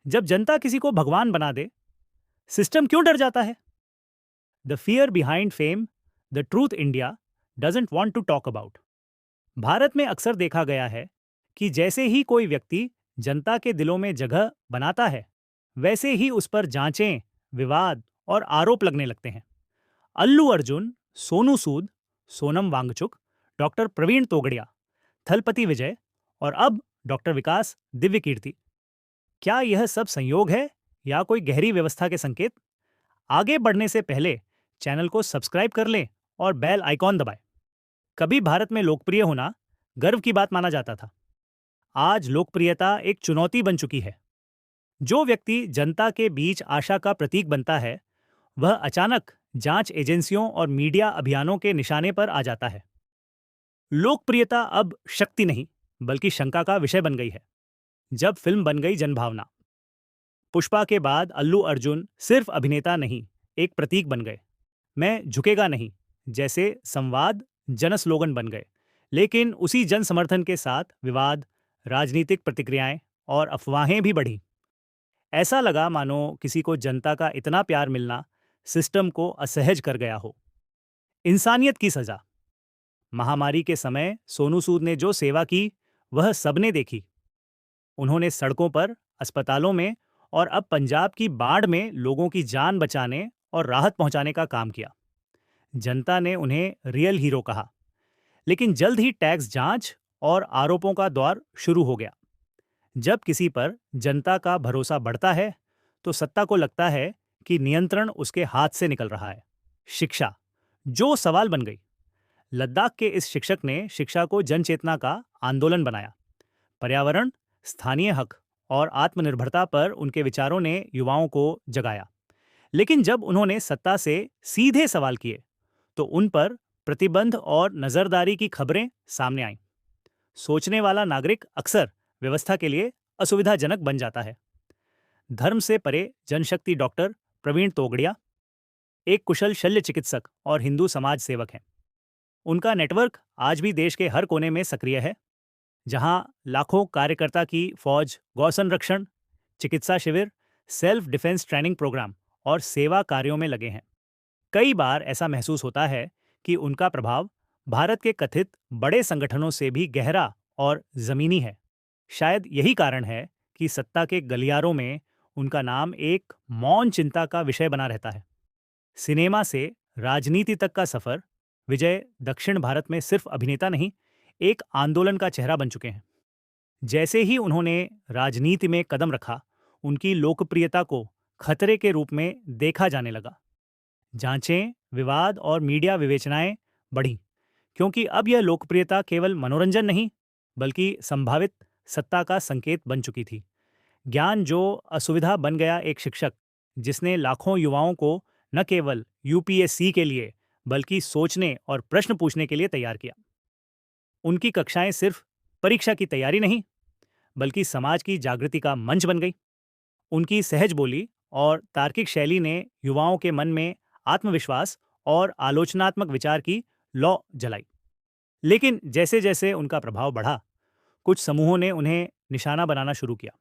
जब जनता किसी को भगवान बना दे, सिस्टम क्यों डर जाता है? The fear behind fame, the truth India doesn't want to talk about. Bharat में अक्सर देखा गया है कि जैसे ही कोई व्यक्ति जनता के दिलों में जगह बनाता है, वैसे ही उस पर जांचें, विवाद और आरोप लगने लगते हैं। अल्लू अर्जुन, सोनू सूद, सोनम वांगचुक, डॉक्टर प्रवीण तोगड़िया, थलपति विजय और अब डॉक्टर विकास दिव्य कीर्ति। क्या यह सब संयोग है या कोई गहरी व्यवस्था के संकेत? आगे बढ़ने से पहले चैनल को सब्सक्राइब कर लें और बेल आइकॉन दबाएं। कभी भारत में लोकप्रिय होना गर्व की बात माना जाता था। आज लोकप्रियता एक चुनौती बन चुकी है। जो व्यक्ति जनता के बीच आशा का प्रतीक बनता है, वह अचानक जांच एजेंसियों और मीडिया अभियानों के निशाने पर आ जाता है। लोकप्रियता अब शक्ति नहीं, बल्कि शंका का विषय बन गई है। जब फिल्म बन गई जनभावना, पुष्पा के बाद अल्लू अर्जुन सिर्फ अभिनेता नहीं, एक प्रतीक बन गए। मैं झुकेगा नहीं जैसे संवाद जन स्लोगन बन गए। लेकिन उसी जन समर्थन के साथ विवाद, राजनीतिक प्रतिक्रियाएं और अफवाहें भी बढ़ी। ऐसा लगा मानो किसी को जनता का इतना प्यार मिलना सिस्टम को असहज कर गया हो। इंसानियत की सजा। महामारी के समय सोनू सूद ने जो सेवा की, वह सबने देखी। उन्होंने सड़कों पर, अस्पतालों में और अब पंजाब की बाढ़ में लोगों की जान बचाने और राहत पहुंचाने का काम किया। जनता ने उन्हें रियल हीरो कहा। लेकिन जल्द ही टैक्स जांच और आरोपों का दौर शुरू हो गया। जब किसी पर जनता का भरोसा बढ़ता है, तो सत्ता को लगता है कि नियंत्रण उसके हाथ से निकल रहा है। शिक्षा, जो सवाल बन गई। लद्दाख के इस शिक्षक ने शिक्षा को जनचेतना का आंदोलन बनाया। पर्यावरण, स्थानीय हक और आत्मनिर्भरता पर उनके विचारों ने युवाओं को जगाया। लेकिन जब उन्होंने सत्ता से सीधे सवाल किए, तो उन पर प्रतिबंध और नजरदारी की खबरें सामने आईं। सोचने वाला नागरिक अक्सर व्यवस्था के लिए असुविधाजनक बन जाता है। धर्म से परे जनशक्ति डॉक्टर प्रवीण तोगड़िया एक कुशल शल्य चिकित्सक और हिंदू समाज सेवक हैं। उनका नेटवर्क आज भी देश के हर कोने में सक्रिय है, जहां लाखों कार्यकर्ता की फौज गौ संरक्षण, चिकित्सा शिविर, सेल्फ डिफेंस ट्रेनिंग प्रोग्राम और सेवा कार्यों में लगे हैं। कई बार ऐसा महसूस होता है कि उनका प्रभाव भारत के कथित बड़े संगठनों से भी गहरा और जमीनी है। शायद यही कारण है कि सत्ता के गलियारों में उनका नाम एक मौन चिंता का विषय बना रहता है। सिनेमा से राजनीति तक का सफर, विजय दक्षिण भारत में सिर्फ अभिनेता नहीं, एक आंदोलन का चेहरा बन चुके हैं। जैसे ही उन्होंने राजनीति में कदम रखा, उनकी लोकप्रियता को खतरे के रूप में देखा जाने लगा। जांचें, विवाद और मीडिया विवेचनाएं बढ़ी, क्योंकि अब यह लोकप्रियता केवल मनोरंजन नहीं, बल्कि संभावित सत्ता का संकेत बन चुकी थी। ज्ञान जो असुविधा बन गया। एक शिक्षक जिसने लाखों युवाओं को न केवल यूपीएससी के लिए, बल्कि सोचने और प्रश्न पूछने के लिए तैयार किया। उनकी कक्षाएं सिर्फ परीक्षा की तैयारी नहीं, बल्कि समाज की जागृति का मंच बन गई। उनकी सहज बोली और तार्किक शैली ने युवाओं के मन में आत्मविश्वास और आलोचनात्मक विचार की लौ जलाई। लेकिन जैसे जैसे उनका प्रभाव बढ़ा, कुछ समूहों ने उन्हें निशाना बनाना शुरू किया।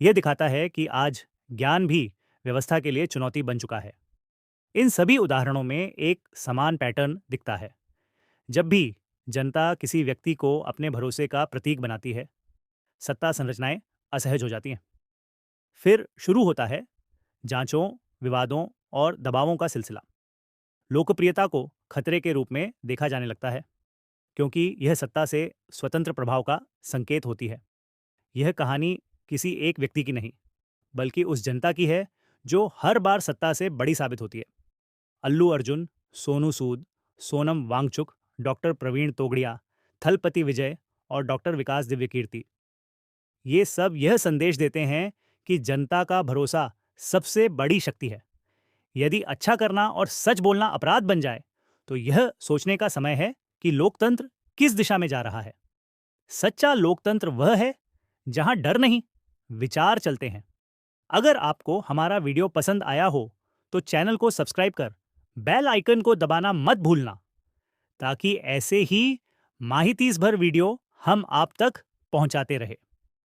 यह दिखाता है कि आज ज्ञान भी व्यवस्था के लिए चुनौती बन चुका है। इन सभी उदाहरणों में एक समान पैटर्न दिखता है। जब भी जनता किसी व्यक्ति को अपने भरोसे का प्रतीक बनाती है, सत्ता संरचनाएं असहज हो जाती हैं। फिर शुरू होता है जांचों, विवादों और दबावों का सिलसिला। लोकप्रियता को खतरे के रूप में देखा जाने लगता है, क्योंकि यह सत्ता से स्वतंत्र प्रभाव का संकेत होती है। यह कहानी किसी एक व्यक्ति की नहीं, बल्कि उस जनता की है जो हर बार सत्ता से बड़ी साबित होती है। अल्लू अर्जुन, सोनू सूद, सोनम वांगचुक, डॉक्टर प्रवीण तोगड़िया, थलपति विजय और डॉक्टर विकास दिव्य कीर्ति, ये सब यह संदेश देते हैं कि जनता का भरोसा सबसे बड़ी शक्ति है। यदि अच्छा करना और सच बोलना अपराध बन जाए, तो यह सोचने का समय है कि लोकतंत्र किस दिशा में जा रहा है। सच्चा लोकतंत्र वह है जहां डर नहीं, विचार चलते हैं। अगर आपको हमारा वीडियो पसंद आया हो, तो चैनल को सब्सक्राइब कर बेल आइकन को दबाना मत भूलना, ताकि ऐसे ही माहितीस भर वीडियो हम आप तक पहुंचाते रहे।